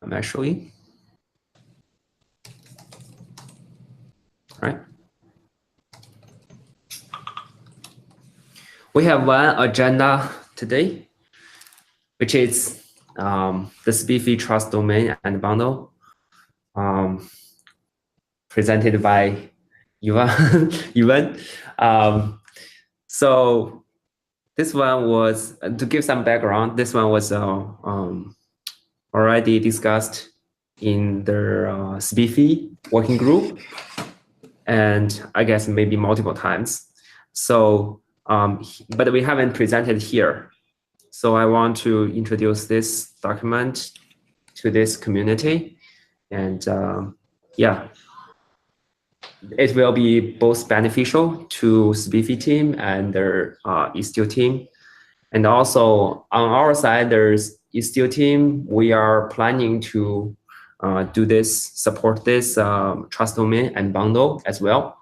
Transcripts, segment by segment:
I'm actually. All right. We have one agenda today, which is the SPIFFE trust domain and bundle, presented by Ivan. So this one was, to give some background, this one was already discussed in the SPIFFE working group, and I guess maybe multiple times. So, but we haven't presented here. So I want to introduce this document to this community, and yeah, it will be both beneficial to SPIFFE team and their Istio team. And also on our side, there's Istio team. We are planning to do this, support this trust domain and bundle as well,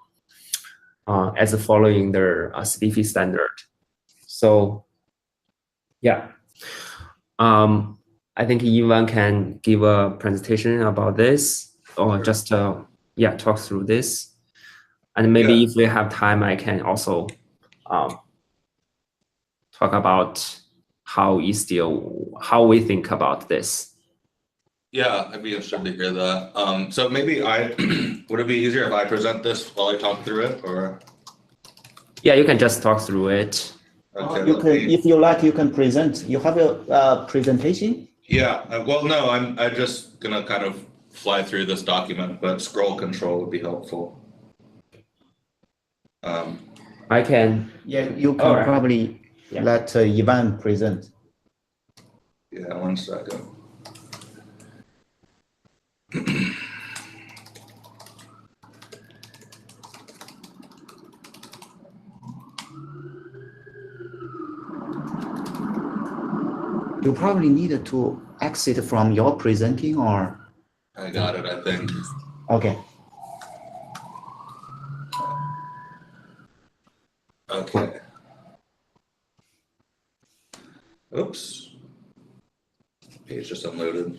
as following their SPIFFE standard. So yeah, I think Ivan can give a presentation about this, or just yeah, talk through this. And maybe if we have time, I can also talk about how Istio, how we think about this. Yeah, I'd be interested to hear that. So maybe would it be easier if I present this while I talk through it, or? Yeah, you can just talk through it. Okay, you can, if you like, you can present. You have a presentation? Yeah, well, no, I'm just gonna kind of fly through this document, but scroll control would be helpful. I can. Yeah, you can probably let Ivan present. Yeah, 1 second. You probably need to exit from your presenting, or? I got it, I think. Okay. Okay. Oops. Page just unloaded.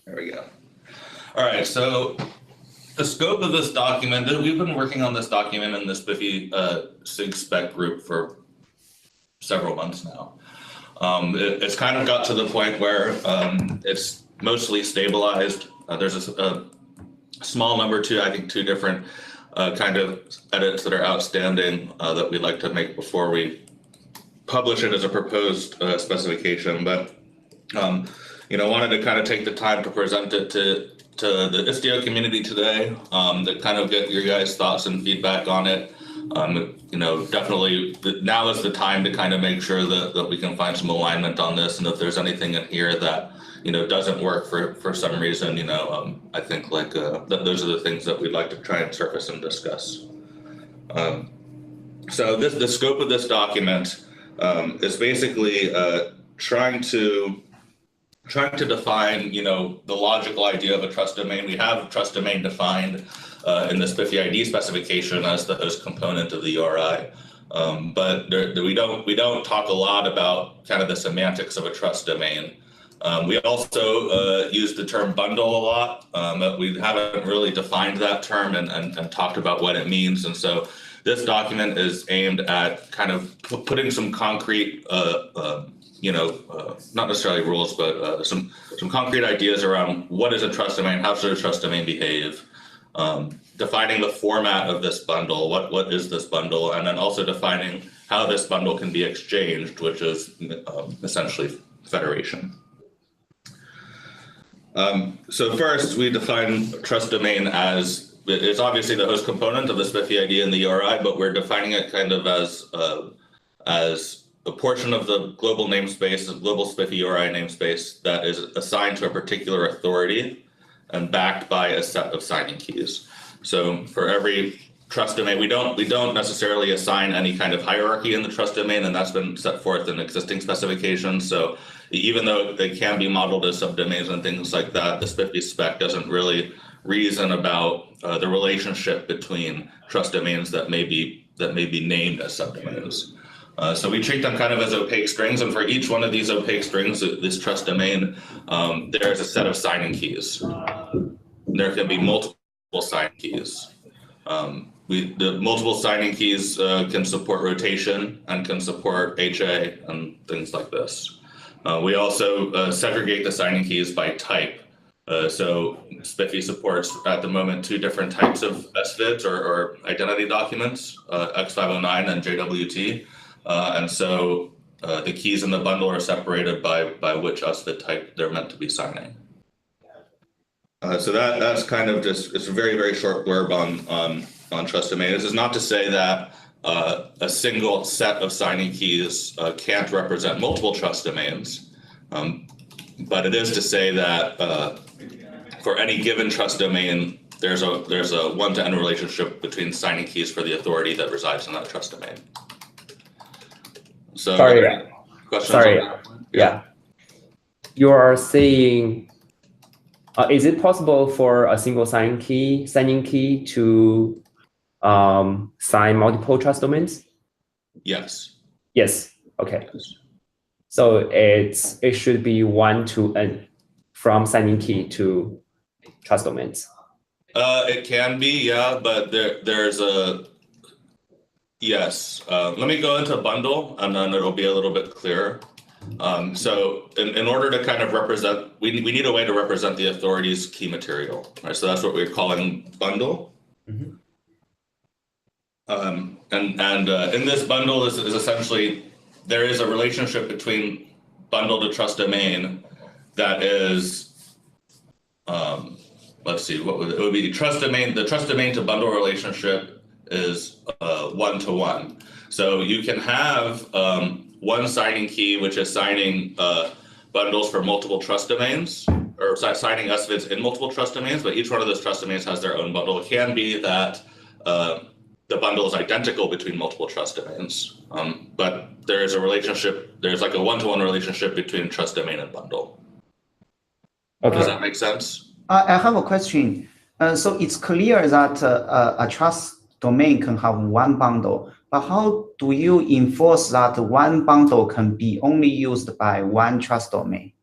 There we go. All right, so the scope of this document, we've been working on this document in the SPIFFE SIG spec group for several months now. It's kind of got to the point where it's mostly stabilized. There's a small number, I think two different kind of edits that are outstanding that we'd like to make before we publish it as a proposed specification. But you know, wanted to kind of take the time to present it to the Istio community today, to kind of get your guys' thoughts and feedback on it. You know, definitely now is the time to kind of make sure that we can find some alignment on this, and if there's anything in here that, you know, doesn't work for some reason, you know, I think like those are the things that we'd like to try and surface and discuss. So the scope of this document is basically trying to define, you know, the logical idea of a trust domain. We have trust domain defined in the SPIFFE ID specification as the host component of the URI, but we don't talk a lot about kind of the semantics of a trust domain. We also use the term bundle a lot, but we haven't really defined that term and talked about what it means. And so this document is aimed at kind of putting some concrete, you know, not necessarily rules, but some concrete ideas around what is a trust domain, how should a trust domain behave, defining the format of this bundle, what is this bundle, and then also defining how this bundle can be exchanged, which is essentially federation. So first, we define trust domain as, it's obviously the host component of the SPIFFE ID and the URI, but we're defining it kind of as a portion of the global namespace, the global SPIFFE URI namespace that is assigned to a particular authority and backed by a set of signing keys. So for every trust domain, we don't necessarily assign any kind of hierarchy in the trust domain, and that's been set forth in existing specifications. So even though they can be modeled as subdomains and things like that, the SPIFFE spec doesn't really reason about the relationship between trust domains that may be named as subdomains. So we treat them kind of as opaque strings, and for each one of these opaque strings, this trust domain, there's a set of signing keys. There can be multiple signing keys. The multiple signing keys can support rotation and can support HA and things like this. We also segregate the signing keys by type. So SPIFFE supports at the moment 2 different types of SVIDs or identity documents, X509 and JWT. And so the keys in the bundle are separated by which SVID type they're meant to be signing. So that's kind of just, it's a very, very short blurb on trust domain. This is not to say that a single set of signing keys can't represent multiple trust domains, but it is to say that for any given trust domain, there's a one-to-n relationship between signing keys for the authority that resides in that trust domain. So, sorry. Questions? Sorry. Yeah. You are saying, is it possible for a single signing key to sign multiple trust domains? Yes. Yes. Okay. Yes. So it should be 1-to-n from signing key to trust domains. It can be, yeah, but there's a yes. Let me go into bundle, and then it'll be a little bit clearer. So in order to kind of represent, we need a way to represent the authority's key material, right? So that's what we're calling bundle. Mm-hmm. And in this bundle is essentially, there is a relationship between bundle to trust domain that is, let's see, what it would be trust domain. The trust domain to bundle relationship is 1-to-1. So you can have one signing key, which is signing bundles for multiple trust domains, or signing SVIDs in multiple trust domains, but each one of those trust domains has their own bundle. It can be that the bundle is identical between multiple trust domains, but there is a relationship, there's like a 1-to-1 relationship between trust domain and bundle. Okay. Does that make sense? I have a question. So it's clear that a trust domain can have one bundle, but how do you enforce that one bundle can be only used by one trust domain?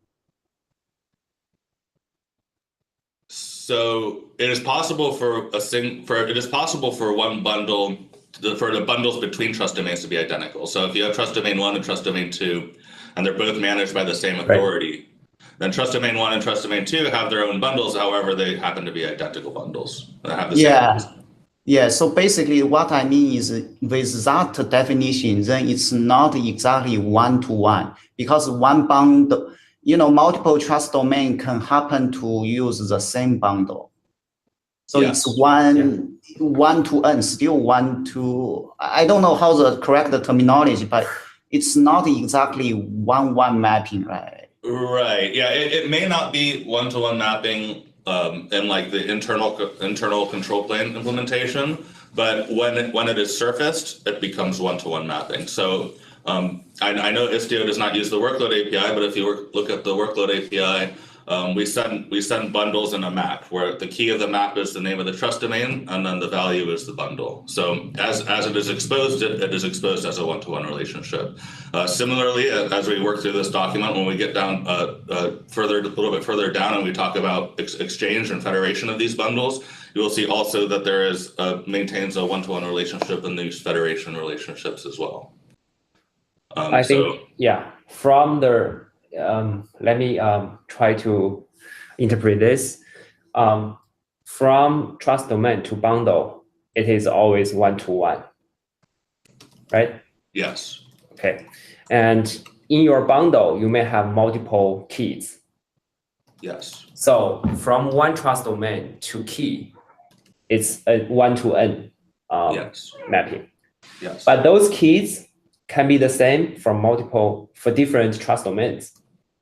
So it is possible for one bundle, for the bundles between trust domains to be identical. So if you have trust domain 1 and trust domain 2, and they're both managed by the same authority, then trust domain 1 and trust domain 2 have their own bundles. However, they happen to be identical bundles that have the same. Yeah. So basically, what I mean is, with that definition, then it's not exactly 1-to-1, because one bundle, multiple trust domain can happen to use the same bundle. So Yes. it's one to n, still 1 to, I don't know how the correct terminology, but it's not exactly 1-1 mapping, right? Right. Yeah. It may not be 1-to-1 mapping in like the internal control plane implementation, but when it is surfaced, it becomes 1-to-1 mapping. So I know Istio does not use the workload API, but if you look at the workload API, we send bundles in a map where the key of the map is the name of the trust domain, and then the value is the bundle. So as it is exposed, it is exposed as a 1-to-1 relationship. Similarly, as we work through this document, when we get down a little bit further down, and we talk about exchange and federation of these bundles, you will see also that there is maintains a 1-to-1 relationship in these federation relationships as well. I think, yeah, from the, let me try to interpret this. From trust domain to bundle, it is always 1-to-1, right? Yes. Okay. And in your bundle, you may have multiple keys. Yes. So from one trust domain to key, it's a 1-to-n Yes. mapping. Yes. But those keys can be the same for different trust domains.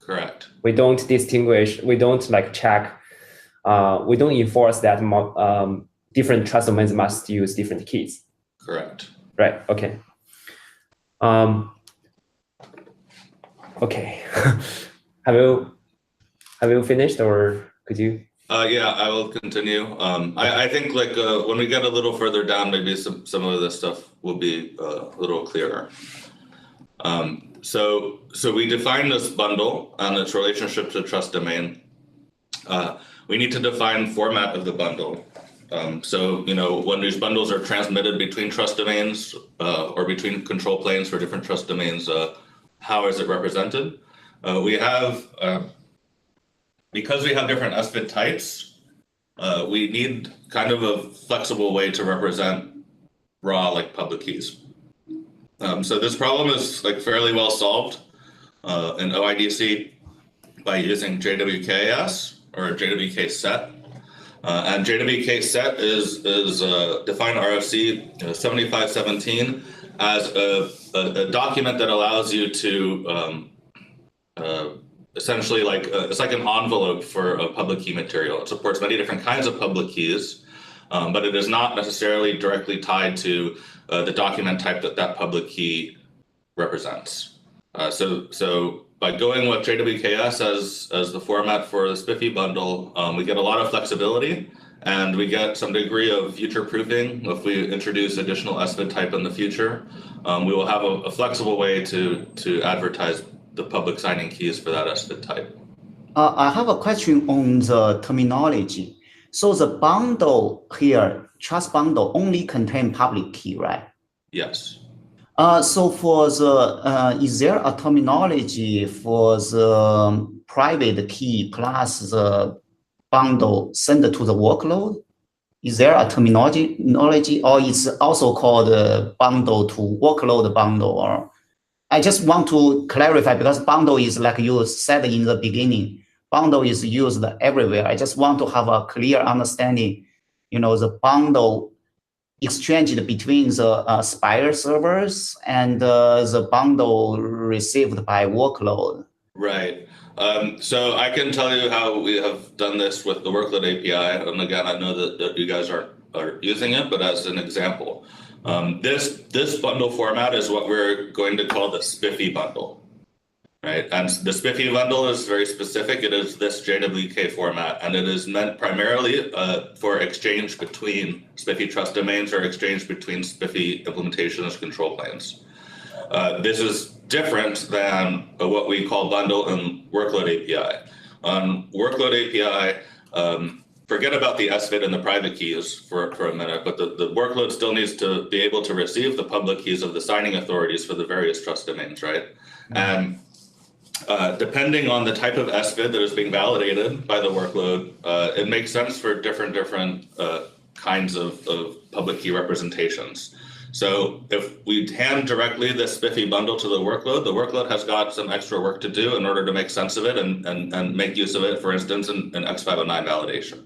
Correct. We don't distinguish, we don't check, we don't enforce that different trust domains must use different keys. Correct. Right, okay. Okay. Have you finished, or could you? Yeah, I will continue. I think when we get a little further down, maybe some of this stuff will be a little clearer. So we define this bundle and its relationship to trust domain. We need to define format of the bundle. So, when these bundles are transmitted between trust domains or between control planes for different trust domains, how is it represented? We have, because we have different SVID types, we need kind of a flexible way to represent raw like public keys. So this problem is like fairly well solved in OIDC by using JWKS or JWK set. And JWK set is defined RFC 7517 as a document that allows you to essentially it's like an envelope for a public key material. It supports many different kinds of public keys, but it is not necessarily directly tied to the document type that public key represents. So by going with JWKS as the format for the SPIFFE bundle, we get a lot of flexibility and we get some degree of future proofing. If we introduce additional SVID type in the future, we will have a flexible way to advertise the public signing keys for that SVID type. I have a question on the terminology. So the bundle here, trust bundle, only contain public key, right? Yes. So for the, is there a terminology for the private key plus the bundle sent to the workload? Is there a terminology, or it's also called bundle to workload bundle? Or I just want to clarify because bundle is like you said in the beginning, bundle is used everywhere. I just want to have a clear understanding, the bundle exchanged between the Spire servers and the bundle received by workload. Right. So I can tell you how we have done this with the workload API. And again, I know that you guys are using it, but as an example, this bundle format is what we're going to call the SPIFFE bundle, right? And the SPIFFE bundle is very specific. It is this JWK format, and it is meant primarily for exchange between SPIFFE trust domains or exchange between SPIFFE implementations control planes. This is different than what we call bundle and workload API. On workload API, forget about the SVID and the private keys for a minute, but the workload still needs to be able to receive the public keys of the signing authorities for the various trust domains, right? And depending on the type of SVID that is being validated by the workload, it makes sense for different kinds of public key representations. So if we hand directly the SPIFFE bundle to the workload has got some extra work to do in order to make sense of it and make use of it, for instance, in X509 validation.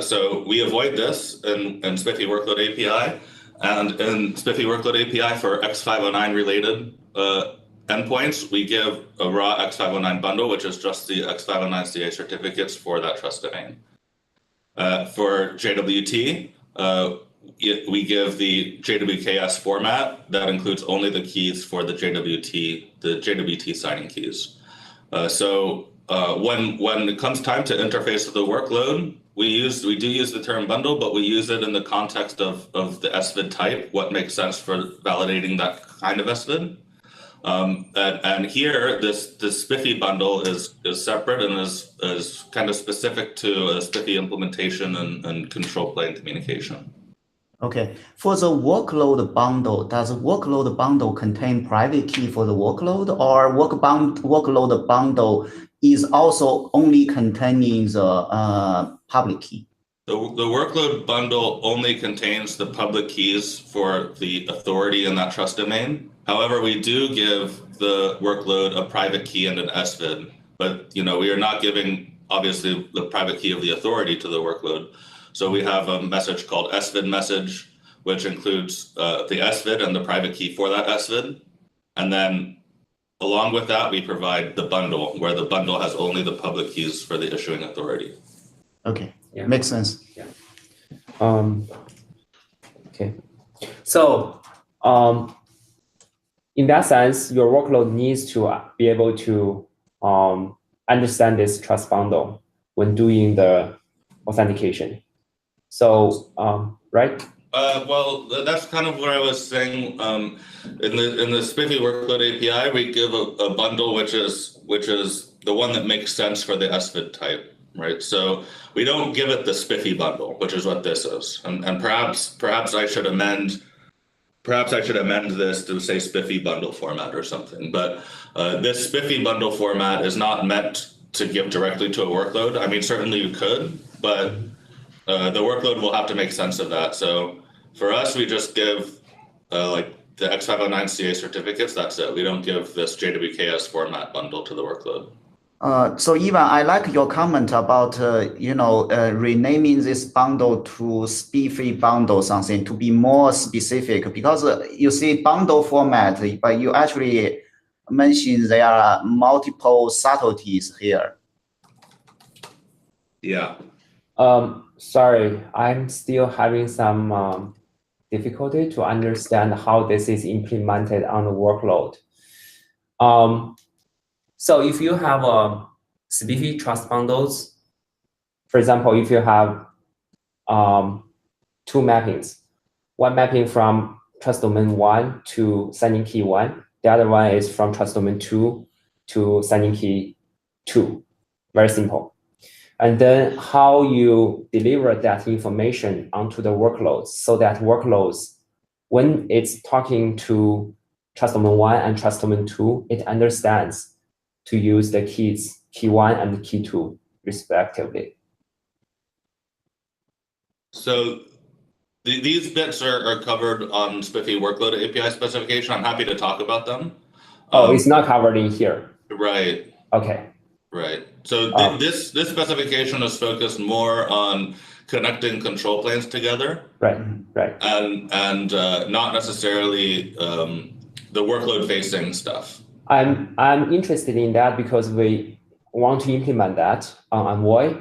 So we avoid this in SPIFFE workload API, and in SPIFFE workload API for X509 related endpoints, we give a raw X509 bundle, which is just the X509 CA certificates for that trust domain. For JWT, we give the JWKS format that includes only the keys for the JWT signing keys. So when it comes time to interface with the workload, we do use the term bundle, but we use it in the context of the SVID type, what makes sense for validating that kind of SVID. And here, this SPIFFE bundle is separate and is kind of specific to a SPIFFE implementation and control plane communication. Okay, for the workload bundle, does workload bundle contain private key for the workload, or workload bundle is also only containing the public key? The workload bundle only contains the public keys for the authority in that trust domain. However, we do give the workload a private key and an SVID, but we are not giving obviously the private key of the authority to the workload. So we have a message called SVID message, which includes the SVID and the private key for that SVID. And then along with that, we provide the bundle, where the bundle has only the public keys for the issuing authority. Okay, yeah. Makes sense. Yeah. Okay. So in that sense, your workload needs to be able to understand this trust bundle when doing the authentication. So, right? Well, that's kind of what I was saying. In the Spiffy workload API, we give a bundle which is the one that makes sense for the SVID type, right? So we don't give it the Spiffy bundle, which is what this is. And perhaps I should amend this to say Spiffy bundle format or something. But this Spiffy bundle format is not meant to give directly to a workload. I mean, certainly you could, but the workload will have to make sense of that. So for us, we just give like the X509 CA certificates. That's it. We don't give this JWKS format bundle to the workload. So Ivan, I like your comment about renaming this bundle to Spiffy bundle something to be more specific, because you see bundle format, but you actually mentioned there are multiple subtleties here. Yeah. Sorry, I'm still having some difficulty to understand how this is implemented on the workload. So if you have Spiffy trust bundles, for example, if you have two mappings, one mapping from trust domain 1 to signing key 1, the other one is from trust domain 2 to signing key 2, very simple. And then how you deliver that information onto the workloads so that workloads, when it's talking to trust domain 1 and trust domain 2, it understands to use the keys, key 1 and key 2, respectively. So these bits are covered on Spiffy workload API specification. I'm happy to talk about them. Oh, it's not covered in here. Right. Okay. Right. So this specification is focused more on connecting control planes together. Right. Right. And not necessarily the workload facing stuff. I'm interested in that because we want to implement that on Envoy.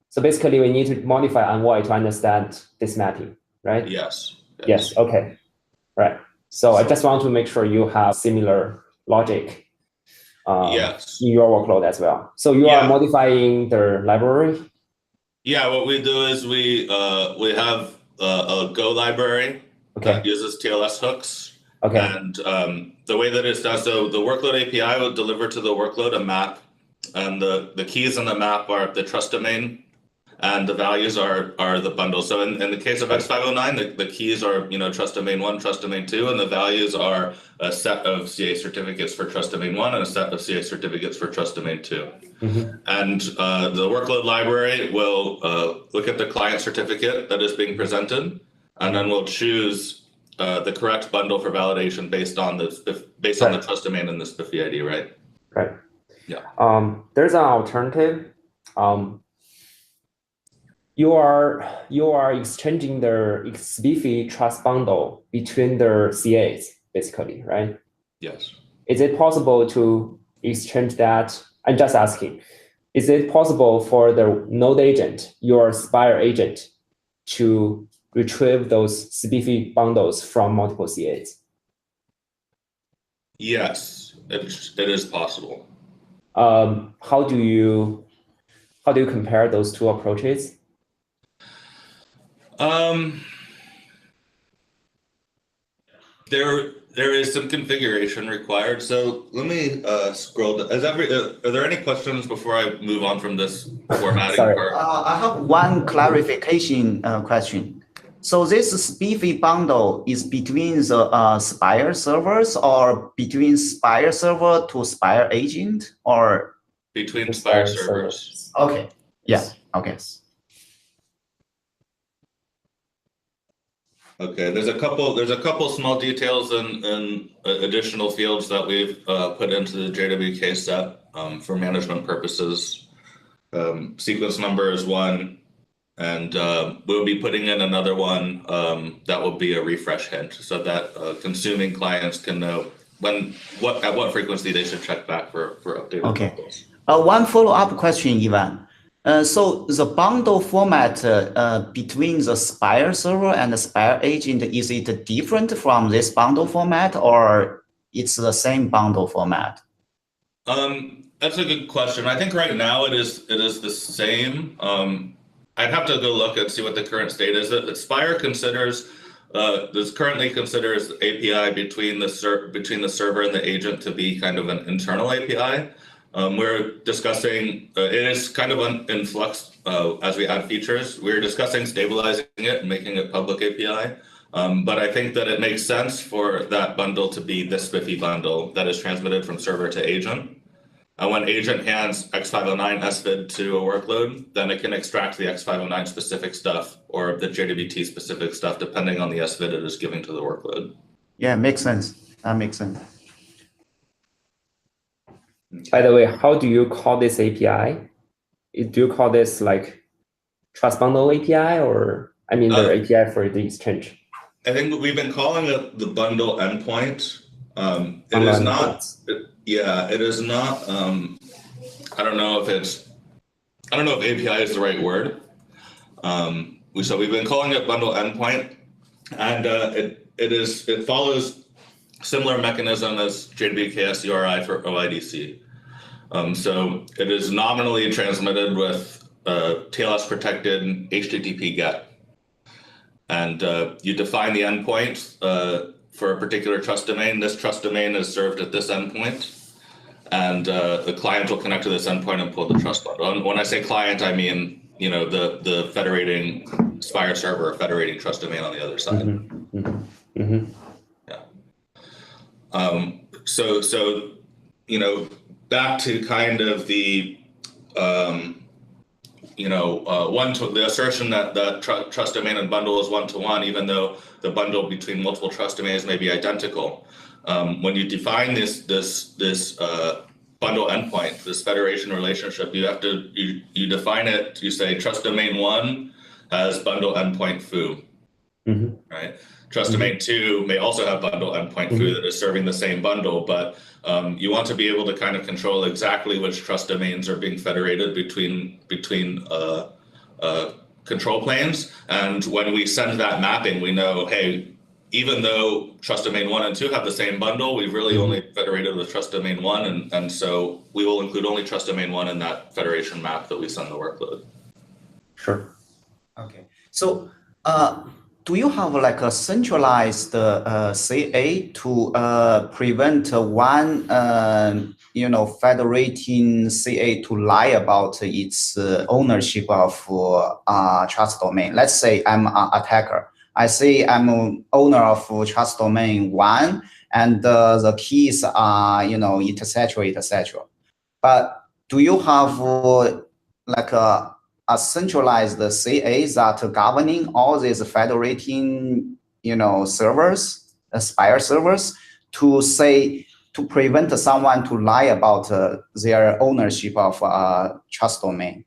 So basically, we need to modify Envoy to understand this mapping, right? Yes. Yes. Okay. Right. So I just want to make sure you have similar logic yes. in your workload as well. So you are modifying the library? Yeah. What we do is we have a Go library that uses TLS hooks. Okay. And the way that it's done, so the workload API will deliver to the workload a map, and the keys in the map are the trust domain, and the values are the bundle. So in the case of X509, the keys are trust domain 1, trust domain 2, and the values are a set of CA certificates for trust domain 1 and a set of CA certificates for trust domain 2. Mm-hmm. And the workload library will look at the client certificate that is being presented, and then we'll choose the correct bundle for validation based on the trust domain and the Spiffy ID, right? Right. Yeah. There's an alternative. You are exchanging the Spiffy trust bundle between the CAs, basically, right? Yes. Is it possible to exchange that? I'm just asking. Is it possible for the node agent, your Spire agent, to retrieve those Spiffy bundles from multiple CAs? Yes, it is possible. How do you compare those two approaches? There is some configuration required. So let me scroll. Are there any questions before I move on from this formatting part? I have one clarification question. So this Spiffy bundle is between the Spire servers or between Spire server to Spire agent or between Spire servers? Okay. Yes. Yeah. Okay. Okay. There's a couple small details and additional fields that we've put into the JWK set for management purposes. Sequence number is one. And we'll be putting in another one that will be a refresh hint so that consuming clients can know at what frequency they should check back for updated bundles. One follow-up question, Ivan. So the bundle format between the Spire server and the Spire agent, is it different from this bundle format or it's the same bundle format? That's a good question. I think right now it is the same. I'd have to go look and see what the current state is. Spire currently considers the API between the server and the agent to be kind of an internal API. We're discussing, it is kind of in flux as we add features. We're discussing stabilizing it and making it public API. But I think that it makes sense for that bundle to be the SPIFFE bundle that is transmitted from server to agent. When agent hands X509 SVID to a workload, then it can extract the X509 specific stuff or the JWT specific stuff, depending on the SVID it is giving to the workload. Yeah, makes sense. That makes sense. By the way, how do you call this API? Do you call this like Trust Bundle API, or I mean the API for the exchange? I think we've been calling it the bundle endpoint. It is not. I don't know if API is the right word. So we've been calling it bundle endpoint, and it follows similar mechanism as JWT URI for OIDC. So it is nominally transmitted with TLS protected HTTP GET. And you define the endpoint for a particular trust domain. This trust domain is served at this endpoint. And the client will connect to this endpoint and pull the trust bundle. And when I say client, I mean, the federating Spire server, federating trust domain on the other side. Mm-hmm. Mm-hmm. Mm-hmm. So back to kind of the the assertion that trust domain and bundle is one-to-one, even though the bundle between multiple trust domains may be identical. When you define this bundle endpoint, this federation relationship, you define it. You say trust domain 1 has bundle endpoint foo, mm-hmm. right? Trust domain 2 may also have bundle endpoint foo that is serving the same bundle, but you want to be able to kind of control exactly which trust domains are being federated between control planes. And when we send that mapping, we know, hey, even though trust domain 1 and 2 have the same bundle, we've really only federated with trust domain 1, and so we will include only trust domain 1 in that federation map that we send the workload. Sure. Okay. So do you have like a centralized CA to prevent one federating CA to lie about its ownership of trust domain? Let's say I'm an attacker. I say I'm an owner of trust domain 1, and the keys are etc. etc. But do you have like a centralized CA that governing all these federating, servers, Spire servers, to prevent someone to lie about their ownership of trust domain?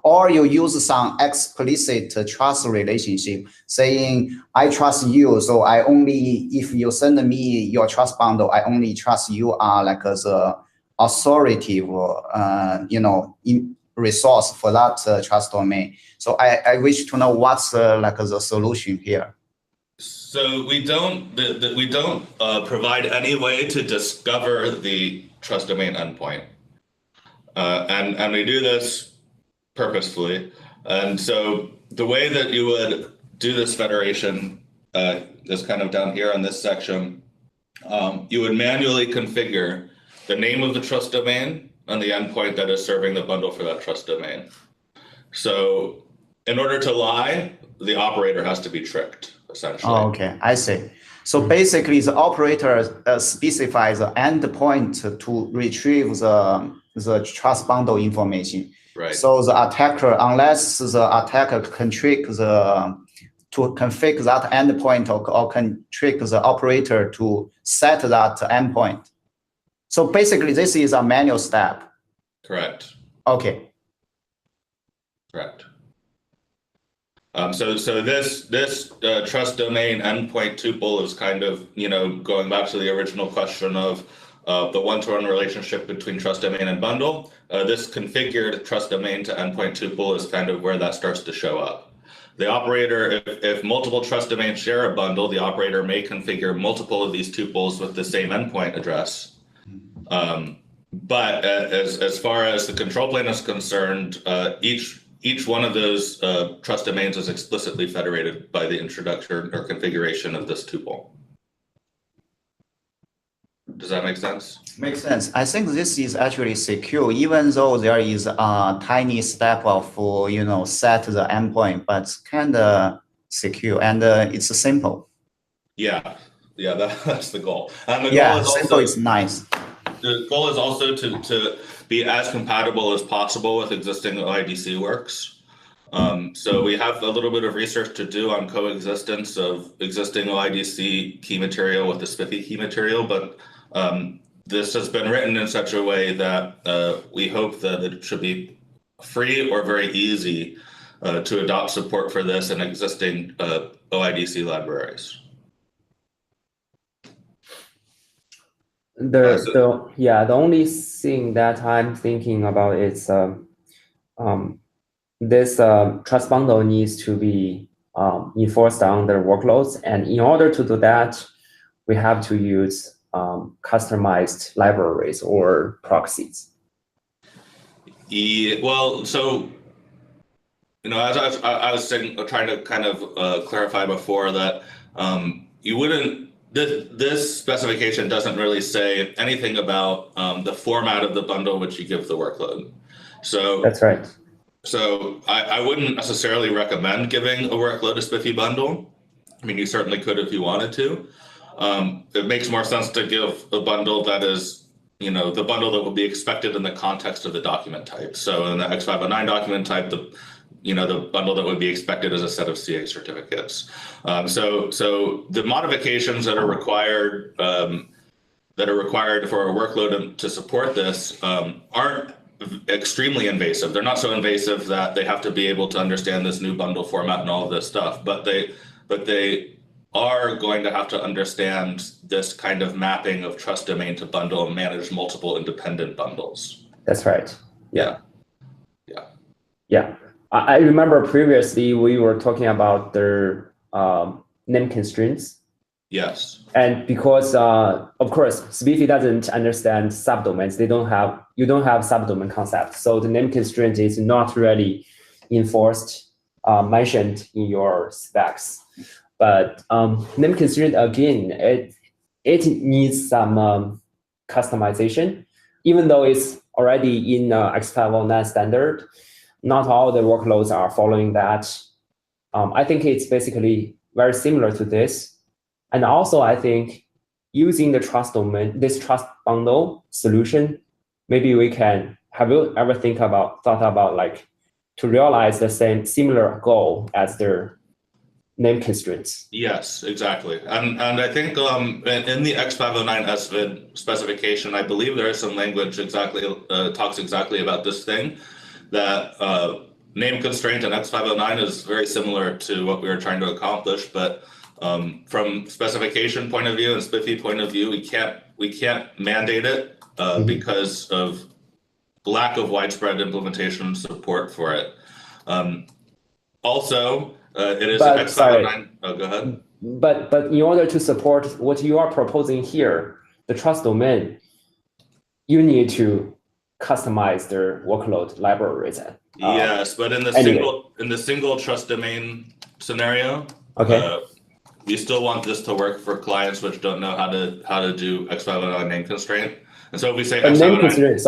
Or you use some explicit trust relationship saying, I trust you, so I only, if you send me your trust bundle, I only trust you are like the authoritative, resource for that trust domain. So I wish to know what's the solution here. So we don't provide any way to discover the trust domain endpoint, and we do this purposefully. And so the way that you would do this federation is kind of down here on this section. You would manually configure the name of the trust domain and the endpoint that is serving the bundle for that trust domain. So in order to lie, the operator has to be tricked, essentially. Oh, okay, I see. So basically the operator specifies the endpoint to retrieve the trust bundle information. Right. So the attacker, unless the attacker can trick to configure that endpoint or can trick the operator to set that endpoint. So basically, this is a manual step. Correct. Okay. Correct. So this trust domain endpoint tuple is kind of going back to the original question of the one-to-one relationship between trust domain and bundle. This configured trust domain to endpoint tuple is kind of where that starts to show up. The operator, if multiple trust domains share a bundle, the operator may configure multiple of these tuples with the same endpoint address. But as far as the control plane is concerned, each each one of those trust domains is explicitly federated by the introduction or configuration of this tuple. Does that make sense? Makes sense. I think this is actually secure, even though there is a tiny step of, set the endpoint, but it's kind of secure and it's simple. Yeah, that's the goal. And the Yeah, goal is simple also, is nice. the goal is also to be as compatible as possible with existing OIDC works. So we have a little bit of research to do on coexistence of existing OIDC key material with the SPIFFE key material, but this has been written in such a way that we hope that it should be free or very easy to adopt support for this in existing OIDC libraries. The only thing that I'm thinking about is this trust bundle needs to be enforced on their workloads, and in order to do that, we have to use customized libraries or proxies. Yeah, well, so as I was saying, trying to kind of clarify before that you wouldn't. This specification doesn't really say anything about the format of the bundle which you give the workload. So that's right. So I wouldn't necessarily recommend giving a workload a SPIFFE bundle. I mean, you certainly could if you wanted to. It makes more sense to give a bundle that is, the bundle that will be expected in the context of the document type. So in the X509 document type, the bundle that would be expected is a set of CA certificates. So the modifications that are required for a workload to support this aren't extremely invasive. They're not so invasive that they have to be able to understand this new bundle format and all of this stuff, but they are going to have to understand this kind of mapping of trust domain to bundle and manage multiple independent bundles. That's right. Yeah. I remember previously we were talking about their name constraints. Yes. And because of course SPIFFE doesn't understand subdomains, you don't have subdomain concept. So the name constraint is not really enforced, mentioned in your specs. But name constraint again, it needs some customization, even though it's already in X509 standard. Not all the workloads are following that. I think it's basically very similar to this. And also, I think using the trust domain, this trust bundle solution, maybe we can, have you ever thought about like to realize the similar goal as their name constraints? Yes, exactly. And I think in the X509 SVID specification, I believe there is some language talks exactly about this thing, that name constraint in X509 is very similar to what we were trying to accomplish, but from specification point of view and SPIFFE point of view, we can't mandate it because of lack of widespread implementation support for it. Also, it is X509. Sorry. Oh, go ahead. But in order to support what you are proposing here, the trust domain, you need to customize their workload libraries. Yes, but in the single trust domain scenario, okay. We still want this to work for clients which don't know how to do X509 name constraint. And so if we say name constraint,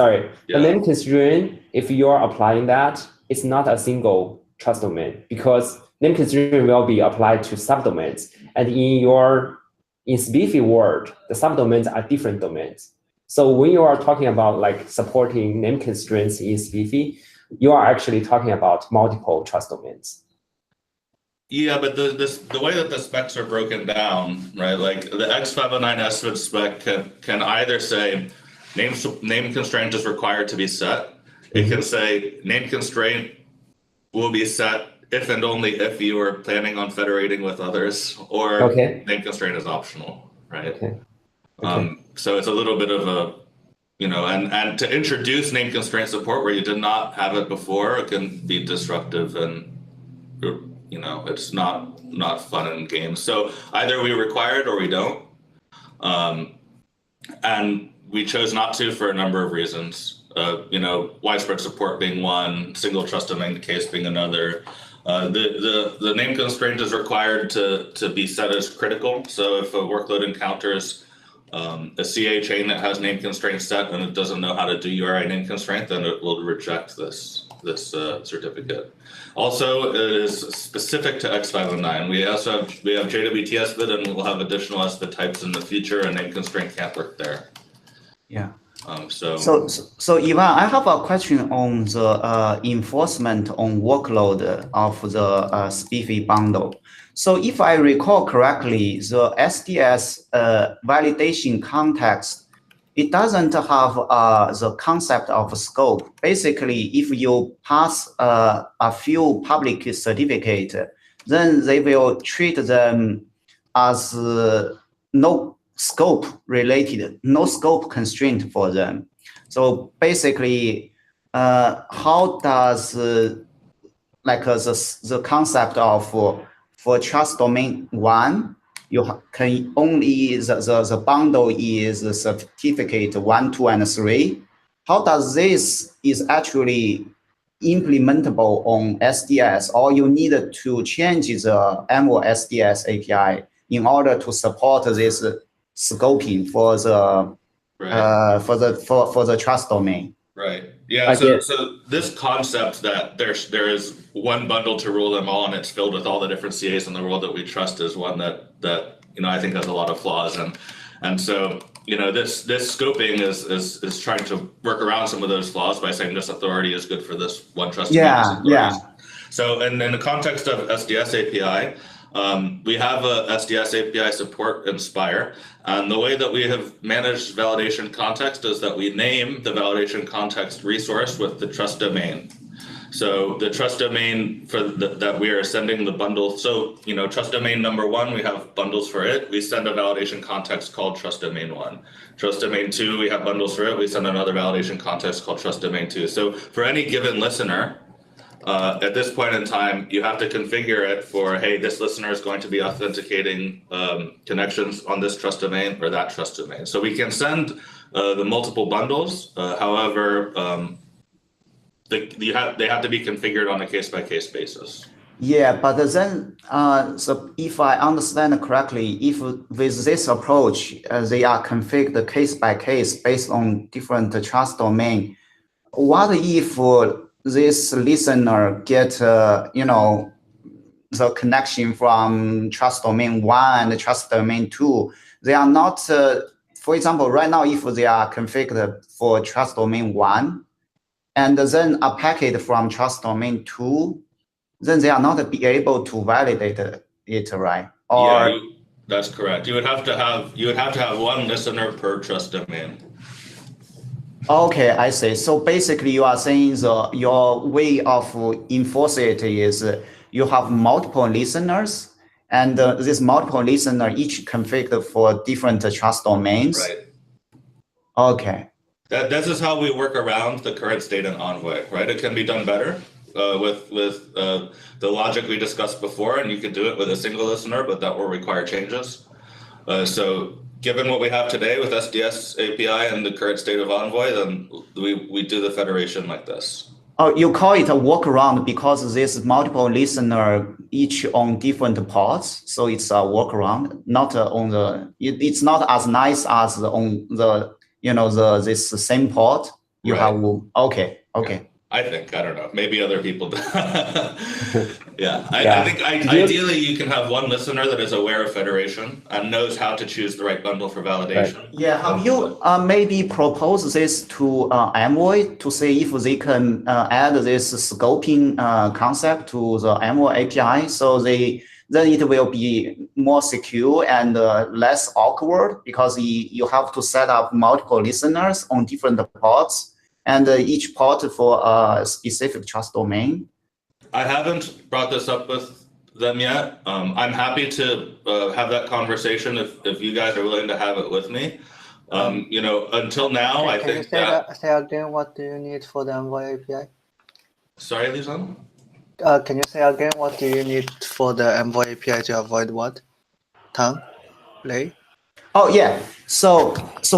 the name constraint, if you are applying that, it's not a single trust domain, because name constraint will be applied to subdomains. And in SPIFFE world, the subdomains are different domains. So when you are talking about like supporting name constraints in SPIFFE, you are actually talking about multiple trust domains. Yeah, but the way that the specs are broken down, right? Like the X509 SVID spec can either say name constraint is required to be set. It can say name constraint will be set if and only if you are planning on federating with others, or name constraint is optional, right? So it's a little bit of a, and to introduce name constraint support where you did not have it before, it can be disruptive and, it's not fun in games. So either we require it or we don't. And we chose not to for a number of reasons. widespread support being one, single trust domain case being another. The name constraint is required to be set as critical. So if a workload encounters a CA chain that has name constraint set and it doesn't know how to do URI name constraint, then it will reject this certificate. Also, it is specific to X509. We have JWT SVID, and we'll have additional SVID types in the future, and name constraint can't work there. Yeah. So Ivan, I have a question on the enforcement on workload of the SPIFFE bundle. So if I recall correctly, the SDS validation context, it doesn't have the concept of scope. Basically, if you pass a few public certificate, then they will treat them as no scope related, no scope constraint for them. So basically, how does the concept of for trust domain 1, you can only the bundle is the certificate 1, 2, and 3. How does this is actually implementable on SDS, or you need to change the Envoy SDS API in order to support this scoping for the for the trust domain? Right. Yeah. So this concept that there is one bundle to rule them all, and it's filled with all the different CAs in the world that we trust, is one that I think has a lot of flaws, and so this scoping is trying to work around some of those flaws by saying this authority is good for this one trust. Yeah. So in the context of SDS API, we have a SDS API support Inspire, and the way that we have managed validation context is that we name the validation context resource with the trust domain. So the trust domain that we are sending the bundle. So trust domain number 1, we have bundles for it. We send a validation context called trust domain 1. Trust domain 2, we have bundles for it. We send another validation context called trust domain 2. So for any given listener, at this point in time, you have to configure it for, hey, this listener is going to be authenticating connections on this trust domain or that trust domain. So we can send the multiple bundles. However, they have to be configured on a case-by-case basis. Yeah, but then, so if I understand correctly, if with this approach, they are configured case by case based on different trust domain, what if this listener get, the connection from trust domain 1 and trust domain 2? They are not, for example, right now, if they are configured for trust domain 1, and then a packet from trust domain 2, then they are not be able to validate it, right? Or yeah, that's correct. You would have to have one listener per trust domain. okay, I see. So basically, you are saying your way of enforcing it is you have multiple listeners, and this multiple listener each configured for different trust domains. Right. Okay. This is how we work around the current state in Envoy, right? It can be done better with the logic we discussed before, and you could do it with a single listener, but that will require changes. So given what we have today with SDS API and the current state of Envoy, then we do the federation like this. Oh, you call it a workaround because there's multiple listener each on different ports, so it's a workaround. Not on the. It's not as nice as on the this same port you right. have. Okay. Yeah. I don't know. Maybe other people do. Yeah. I think ideally you can have one listener that is aware of federation and knows how to choose the right bundle for validation. Right. Yeah. Have you maybe proposed this to Envoy to see if they can add this scoping concept to the Envoy API, so then it will be more secure and less awkward, because you have to set up multiple listeners on different ports, and each port for a specific trust domain? I haven't brought this up with them yet. I'm happy to have that conversation if you guys are willing to have it with me. Until now, I think that... Say again, what do you need for the Envoy API? Sorry, Lisan? Can you say again, what do you need for the Envoy API to avoid what? Tongue? Lay? Oh yeah. So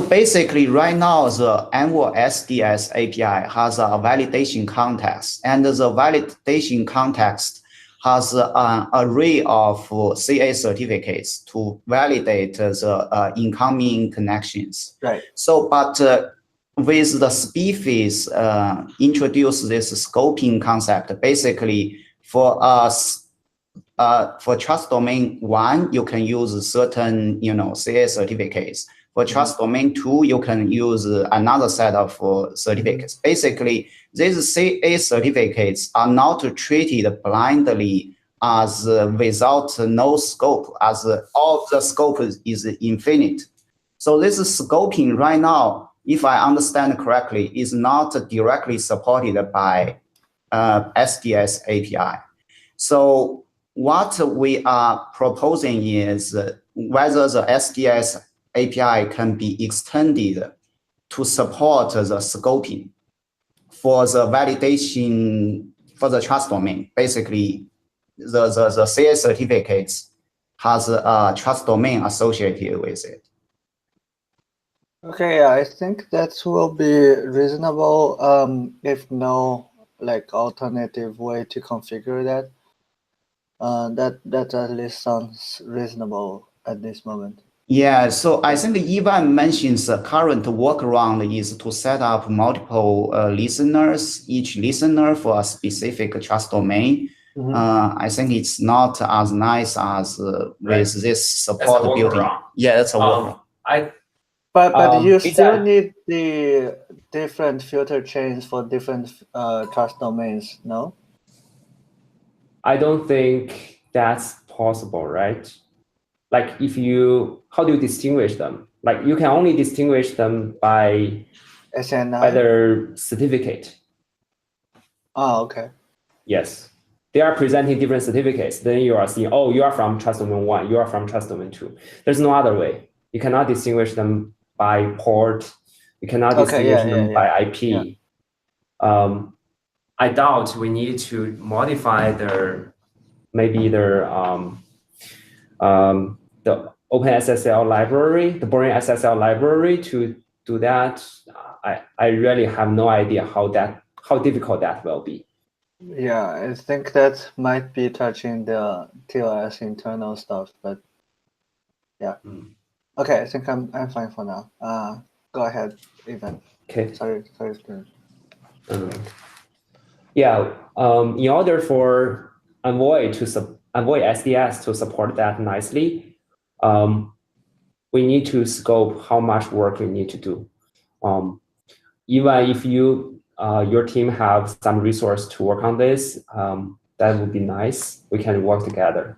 basically, right now the Envoy SDS API has a validation context, and the validation context has an array of CA certificates to validate the incoming connections. Right. So, but with the species introduce this scoping concept, basically for us. For trust domain 1, you can use certain, CA certificates. For trust domain 2, you can use another set of certificates. Basically, these CA certificates are not treated blindly as without no scope, as all the scope is infinite. So this scoping right now, if I understand correctly, is not directly supported by SDS API. So what we are proposing is whether the SDS API can be extended to support the scoping for the validation for the trust domain. Basically, the CA certificates has a trust domain associated with it. Okay, I think that will be reasonable if no alternative way to configure that. That at least sounds reasonable at this moment. Yeah, so I think Ivan mentions the current workaround is to set up multiple listeners, each listener for a specific trust domain. I think it's not as nice as with this support building. Yeah, that's a workaround. But you still need the different filter chains for different trust domains, no? I don't think that's possible, right? Like how do you distinguish them? Like you can only distinguish them by their certificate. Oh, okay. Yes. They are presenting different certificates. Then you are seeing, oh, you are from trust domain 1, you are from trust domain 2. There's no other way. You cannot distinguish them by port. You cannot distinguish them by IP. Yeah. I doubt we need to modify the OpenSSL library, the boring SSL library to do that. I really have no idea how difficult that will be. Yeah, I think that might be touching the TLS internal stuff, but yeah. Okay, I think I'm fine for now. Go ahead, Ivan. Okay. Sorry. Yeah. In order for Envoy SDS to support that nicely, we need to scope how much work we need to do. Even if your team have some resource to work on this, that would be nice. We can work together.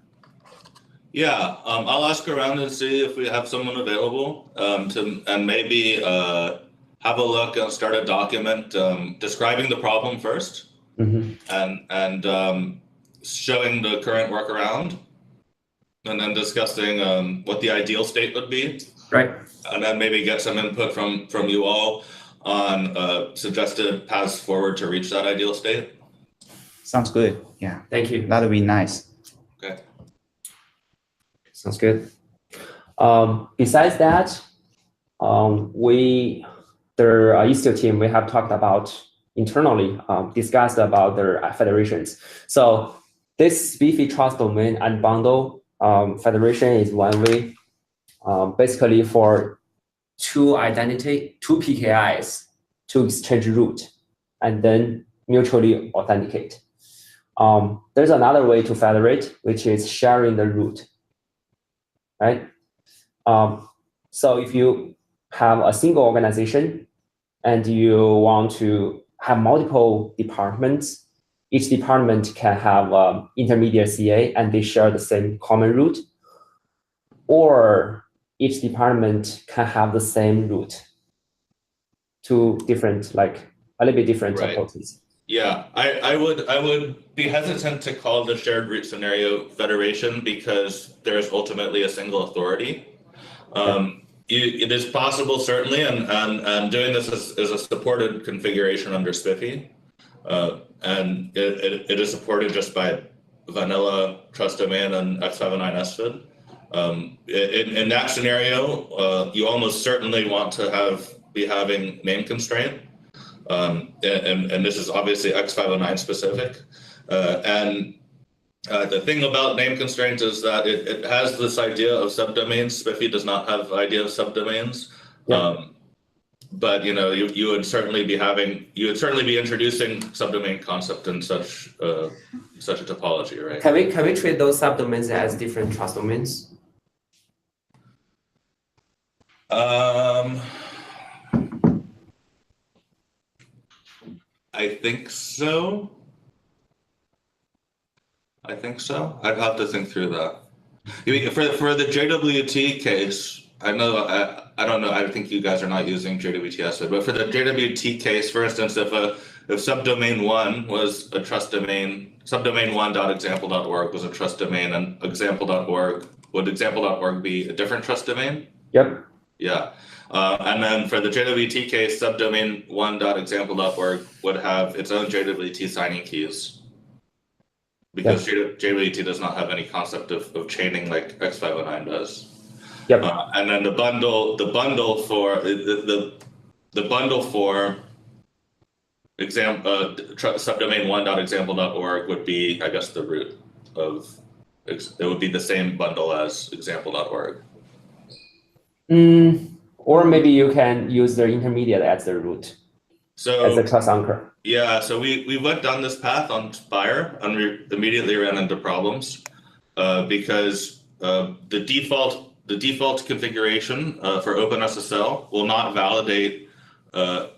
Yeah, I'll ask around and see if we have someone available and maybe have a look and start a document describing the problem first, and showing the current workaround, and then discussing what the ideal state would be. Right. And then maybe get some input from you all on suggested paths forward to reach that ideal state. Sounds good. Yeah. Thank you. That'll be nice. Okay. Sounds good. Besides that, the Istio team, we have talked about internally, discussed about their federations. So this SPIFFE trust domain and bundle federation is one way, basically for two PKIs to exchange root and then mutually authenticate. There's another way to federate, which is sharing the root, right? So if you have a single organization and you want to have multiple departments, each department can have intermediate CA and they share the same common root, or each department can have the same root. Two different, a little bit different approaches. Yeah, I would be hesitant to call the shared root scenario federation because there's ultimately a single authority. It is possible, certainly, and doing this is a supported configuration under SPIFFE, and it is supported just by vanilla trust domain and X59 SFID. In that scenario, you almost certainly want to be having name constraint. And this is obviously X509 specific. The thing about name constraints is that it has this idea of subdomains. Spiffy does not have idea of subdomains. Yeah. But you would certainly be introducing subdomain concept in such a topology, right? Can we treat those subdomains as different trust domains? I think so. I'd have to think through that. You mean for the JWT case, I don't know. I think you guys are not using JWTS, but for the JWT case, for instance, if subdomain 1 was a trust domain, subdomain1.example.org was a trust domain, and example.org, would example.org be a different trust domain? Yep. Yeah. And then for the JWT case, subdomain1.example.org would have its own JWT signing keys. Because JWT does not have any concept of chaining like X509 does. Yep. And then the bundle for subdomain1.example.org would be, I guess, the root of it would be the same bundle as example.org. Or maybe you can use the intermediate as the root, as a trust anchor. Yeah, so we went down this path on Spire, and we immediately ran into problems because the default configuration for OpenSSL will not validate a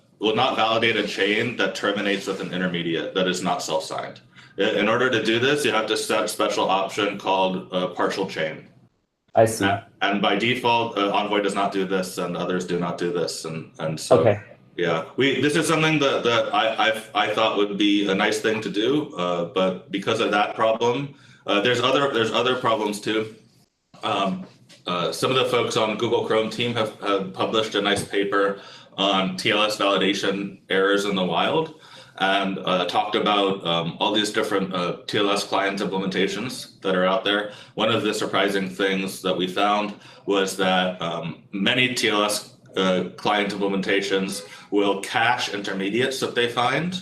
chain that terminates with an intermediate that is not self-signed. In order to do this, you have to set a special option called partial chain. I see. And by default, Envoy does not do this, and others do not do this, and so. Okay. Yeah, this is something that I thought would be a nice thing to do, but because of that problem, there's other problems too. Some of the folks on Google Chrome team have published a nice paper on TLS validation errors in the wild, and talked about all these different TLS client implementations that are out there. One of the surprising things that we found was that many TLS client implementations will cache intermediates that they find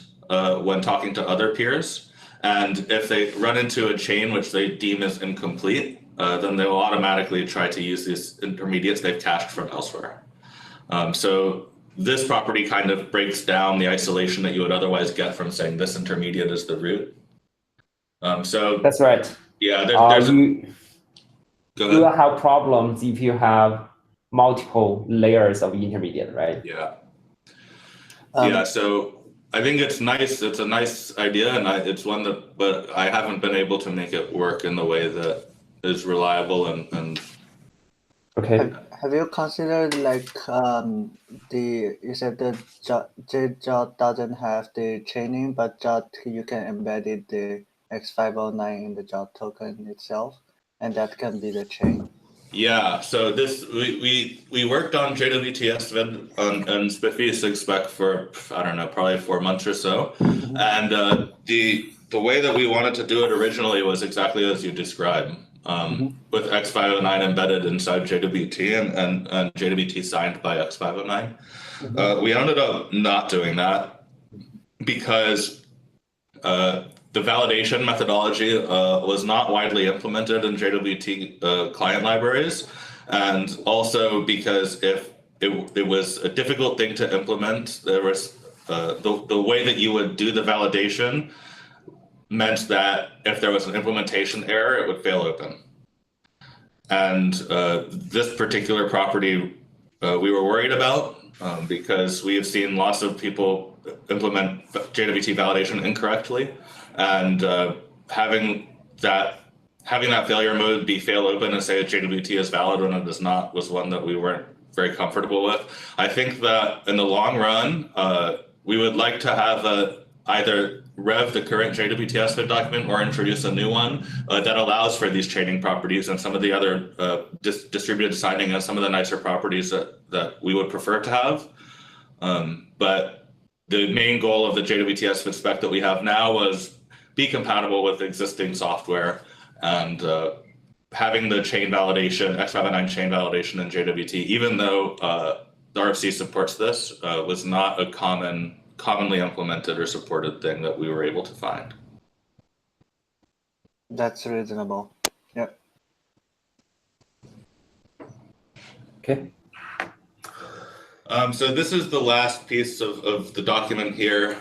when talking to other peers. And if they run into a chain which they deem as incomplete, then they will automatically try to use these intermediates they've cached from elsewhere. So this property kind of breaks down the isolation that you would otherwise get from saying this intermediate is the root. So that's right. Yeah, you will have problems if you have multiple layers of intermediate, right? Yeah. Yeah, so I think it's nice. It's a nice idea, and it's one but I haven't been able to make it work in the way that is reliable and. Okay. Have you considered like you said the JJOT doesn't have the chaining, but JOT you can embed the X509 in the JOT token itself, and that can be the chain. Yeah, so we worked on JWTS and Spiffy 6 spec for, I don't know, probably 4 months or so. And the way that we wanted to do it originally was exactly as you described, with X509 embedded inside JWT and JWT signed by X509. We ended up not doing that because the validation methodology was not widely implemented in JWT client libraries, and also because if it was a difficult thing to implement, there was the way that you would do the validation meant that if there was an implementation error, it would fail open. And this particular property we were worried about because we have seen lots of people implement JWT validation incorrectly. And having that failure mode be fail open and say that JWT is valid when it is not was one that we weren't very comfortable with. I think that in the long run, we would like to have either rev the current JWT document or introduce a new one that allows for these chaining properties and some of the other distributed signing and some of the nicer properties that we would prefer to have. But the main goal of the JWT spec that we have now was be compatible with existing software and having the chain validation, X509 chain validation in JWT, even though the RFC supports this, was not a commonly implemented or supported thing that we were able to find. That's reasonable. Yeah. Okay. So this is the last piece of the document here,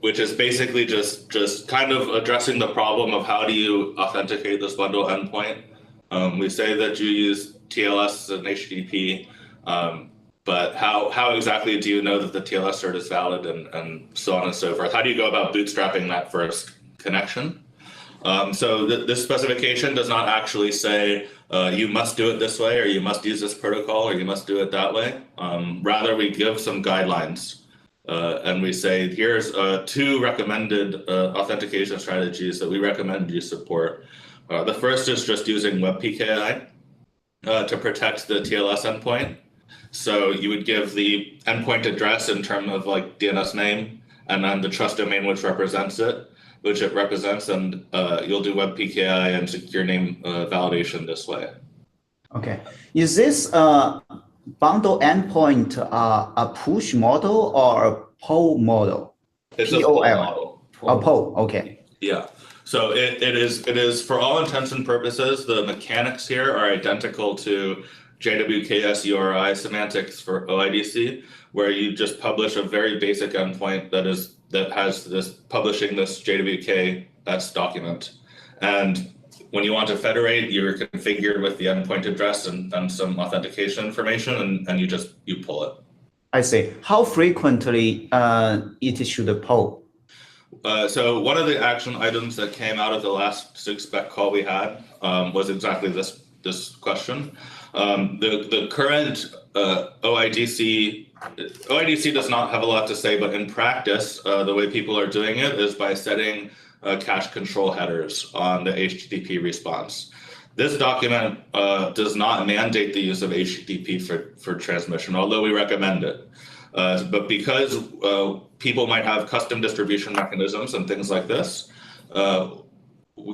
which is basically just kind of addressing the problem of how do you authenticate this bundle endpoint. We say that you use TLS and HTTP, but how exactly do you know that the TLS cert is valid and so on and so forth? How do you go about bootstrapping that first connection? So this specification does not actually say you must do it this way, or you must use this protocol, or you must do it that way. Rather, we give some guidelines, and we say, here's 2 recommended authentication strategies that we recommend you support. The first is just using WebPKI to protect the TLS endpoint. So you would give the endpoint address in terms of like DNS name, and then the trust domain which represents it, and you'll do WebPKI and secure name validation this way. Okay. Is this bundle endpoint a push model or a pull model? It's a pull model. A pull, okay. Yeah. So it is for all intents and purposes, the mechanics here are identical to JWKS URI semantics for OIDC, where you just publish a very basic endpoint that has this publishing this JWKS document. And when you want to federate, you're configured with the endpoint address and some authentication information, and you pull it. I see. How frequently it should pull? So one of the action items that came out of the last SIG-spec call we had was exactly this question. The current OIDC does not have a lot to say, but in practice, the way people are doing it is by setting cache control headers on the HTTP response. This document does not mandate the use of HTTP for transmission, although we recommend it. But because people might have custom distribution mechanisms and things like this,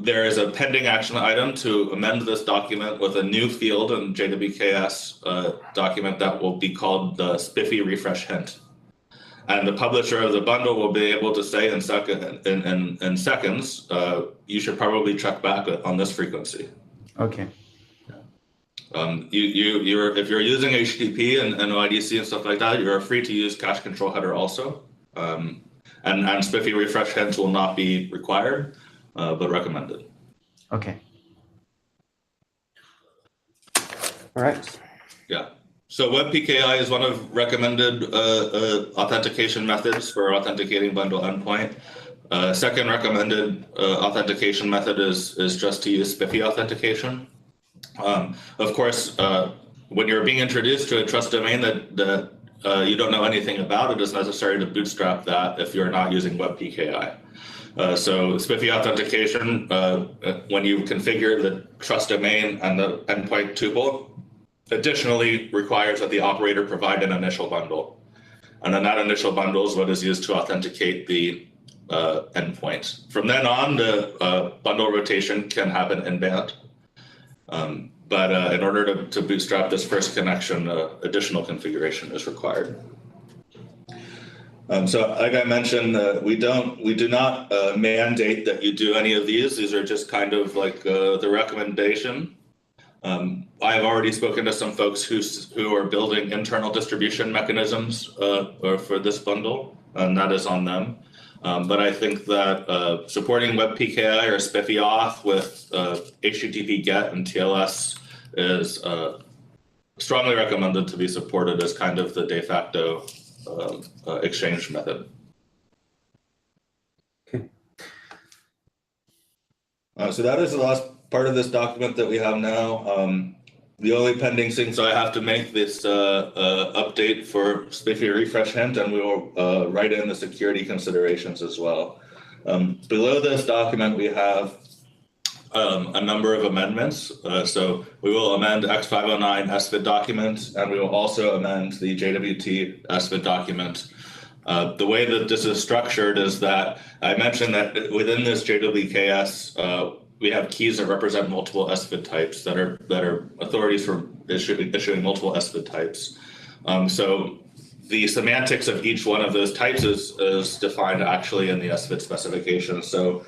there is a pending action item to amend this document with a new field in JWKS document that will be called the spiffy refresh hint. And the publisher of the bundle will be able to say in seconds, you should probably check back on this frequency. Okay. If you're using HTTP and OIDC and stuff like that, you're free to use cache control header also. And spiffy refresh hints will not be required, but recommended. Okay. All right. Yeah. So WebPKI is one of recommended authentication methods for authenticating bundle endpoint. Second recommended authentication method is just to use spiffy authentication. Of course, when you're being introduced to a trust domain that you don't know anything about, it is necessary to bootstrap that if you're not using WebPKI. So spiffy authentication, when you configure the trust domain and the endpoint tuple, additionally requires that the operator provide an initial bundle. And then that initial bundle is what is used to authenticate the endpoint. From then on, the bundle rotation can happen inbound. But in order to bootstrap this first connection, additional configuration is required. So like I mentioned, we do not mandate that you do any of these. These are just kind of like the recommendation. I have already spoken to some folks who are building internal distribution mechanisms for this bundle, and that is on them. But I think that supporting WebPKI or spiffy auth with HTTP GET and TLS is strongly recommended to be supported as kind of the de facto exchange method. Okay. So that is the last part of this document that we have now. The only pending things I have to make this update for spiffy refresh hint, and we will write in the security considerations as well. Below this document, we have a number of amendments. So we will amend X509 SVID document, and we will also amend the JWT SVID document. The way that this is structured is that I mentioned that within this JWKS we have keys that represent multiple SVID types that are authorities for issuing multiple SVID types. So the semantics of each one of those types is defined actually in the SVID specification. So,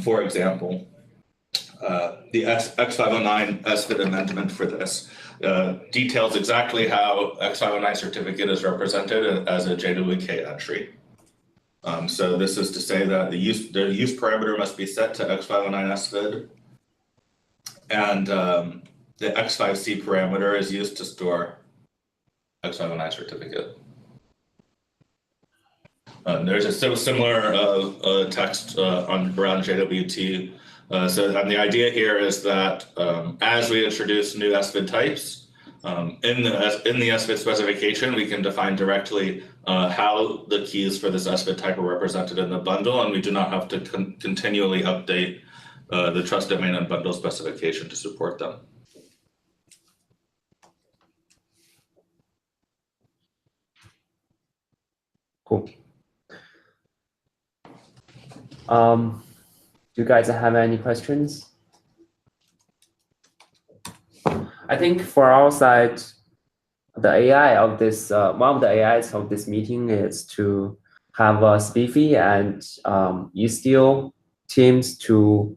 for example, the X509 SVID amendment for this details exactly how X509 certificate is represented as a JWK entry. So this is to say that the use parameter must be set to X509 SVID, and the X5C parameter is used to store X509 certificate. There's a similar text around JWT. And the idea here is that as we introduce new SVID types, in the SVID specification, we can define directly how the keys for this SVID type are represented in the bundle, and we do not have to continually update the trust domain and bundle specification to support them. Cool. Do you guys have any questions? I think for our side, the AI of this, one of the AIs of this meeting is to have SPIFFE and Istio teams to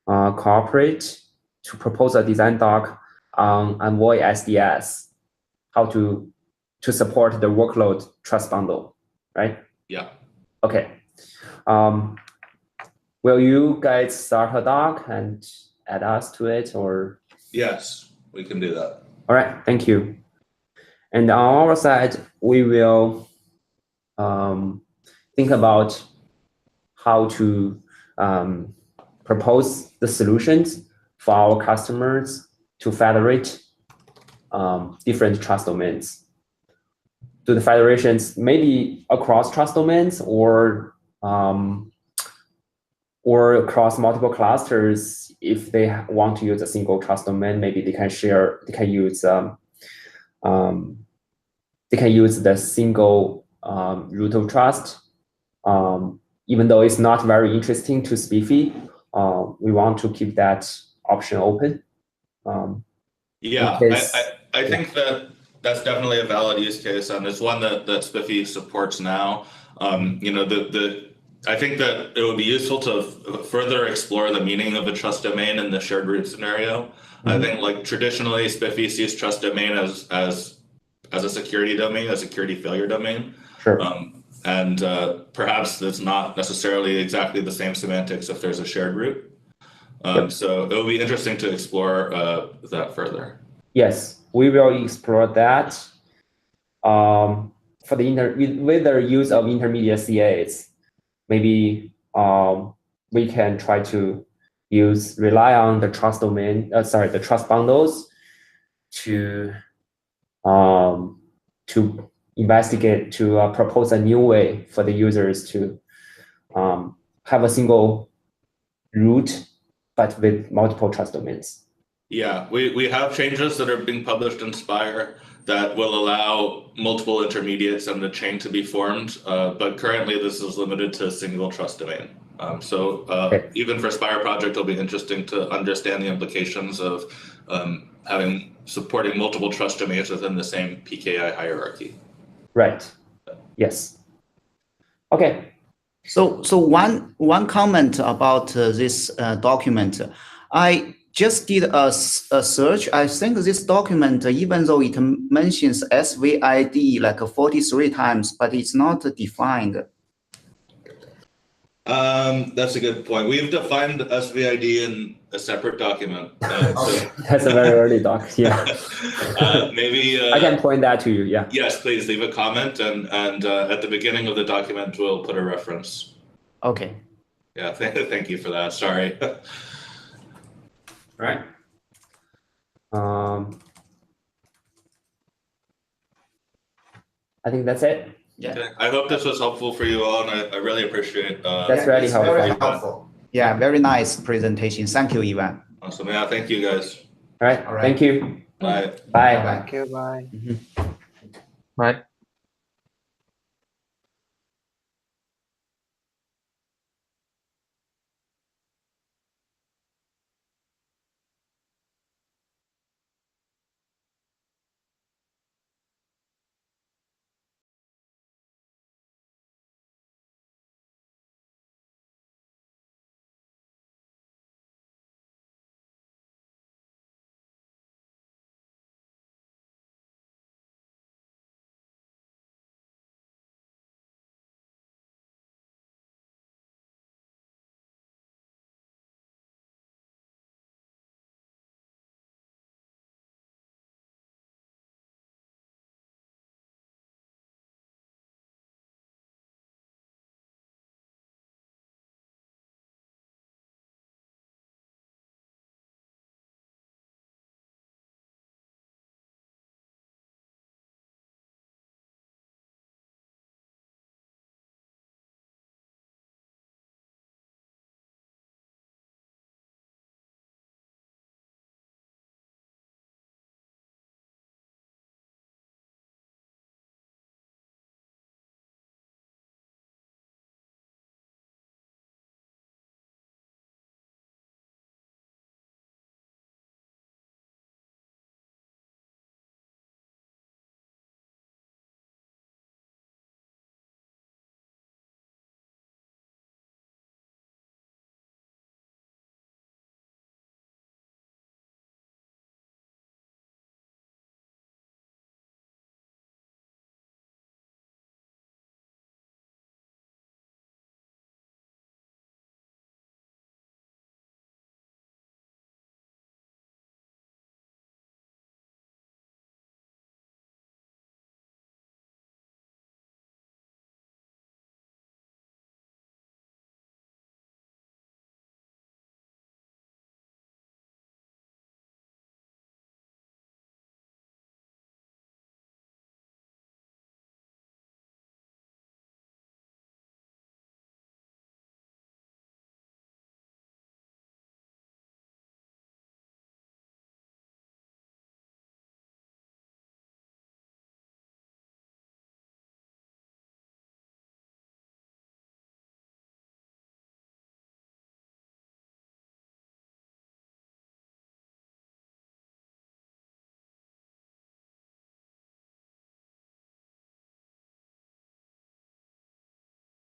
cooperate to propose a design doc on Envoy SDS, how to support the workload trust bundle, right? Yeah. Okay. Will you guys start a doc and add us to it, or? Yes, we can do that. All right, thank you. And on our side, we will think about how to propose the solutions for our customers to federate different trust domains. Do the federations maybe across trust domains or across multiple clusters? If they want to use a single trust domain, maybe they can share. They can use the single root of trust. Even though it's not very interesting to SPIFFE, we want to keep that option open. Yeah, I think that's definitely a valid use case, and it's one that SPIFFE supports now. You know, I think that it would be useful to further explore the meaning of a trust domain in the shared root scenario. Mm-hmm. I think, like, traditionally, SPIFFE sees trust domain as a security domain, a security failure domain. Sure. And perhaps it's not necessarily exactly the same semantics if there's a shared root. Yep. So it will be interesting to explore that further. Yes, we will explore that. For with the use of intermediate CAs, maybe we can try to rely on the trust domain, the trust bundles to investigate, to propose a new way for the users to have a single root, but with multiple trust domains. Yeah, we have changes that are being published in Spire that will allow multiple intermediates and the chain to be formed, but currently this is limited to a single trust domain. Okay. Even for Spire project, it'll be interesting to understand the implications of supporting multiple trust domains within the same PKI hierarchy. Right. Yes. Okay. So one comment about this document. I just did a search. I think this document, even though it mentions SVID like 43 times, but it's not defined. That's a good point. We've defined SVID in a separate document. So that's a very early doc. Yeah. Maybe I can point that to you. Yeah. Yes, please leave a comment, and at the beginning of the document we'll put a reference. Okay. Yeah. Thank you for that. Sorry. Right. I think that's it. Yeah. Okay. I hope this was helpful for you all, and I really appreciate. That's really helpful. Very helpful. Yeah, very nice presentation. Thank you, Ivan. Awesome. Yeah. Thank you, guys. All right. Thank you. Bye. Bye. Thank you. Bye. Mm-hmm. Bye.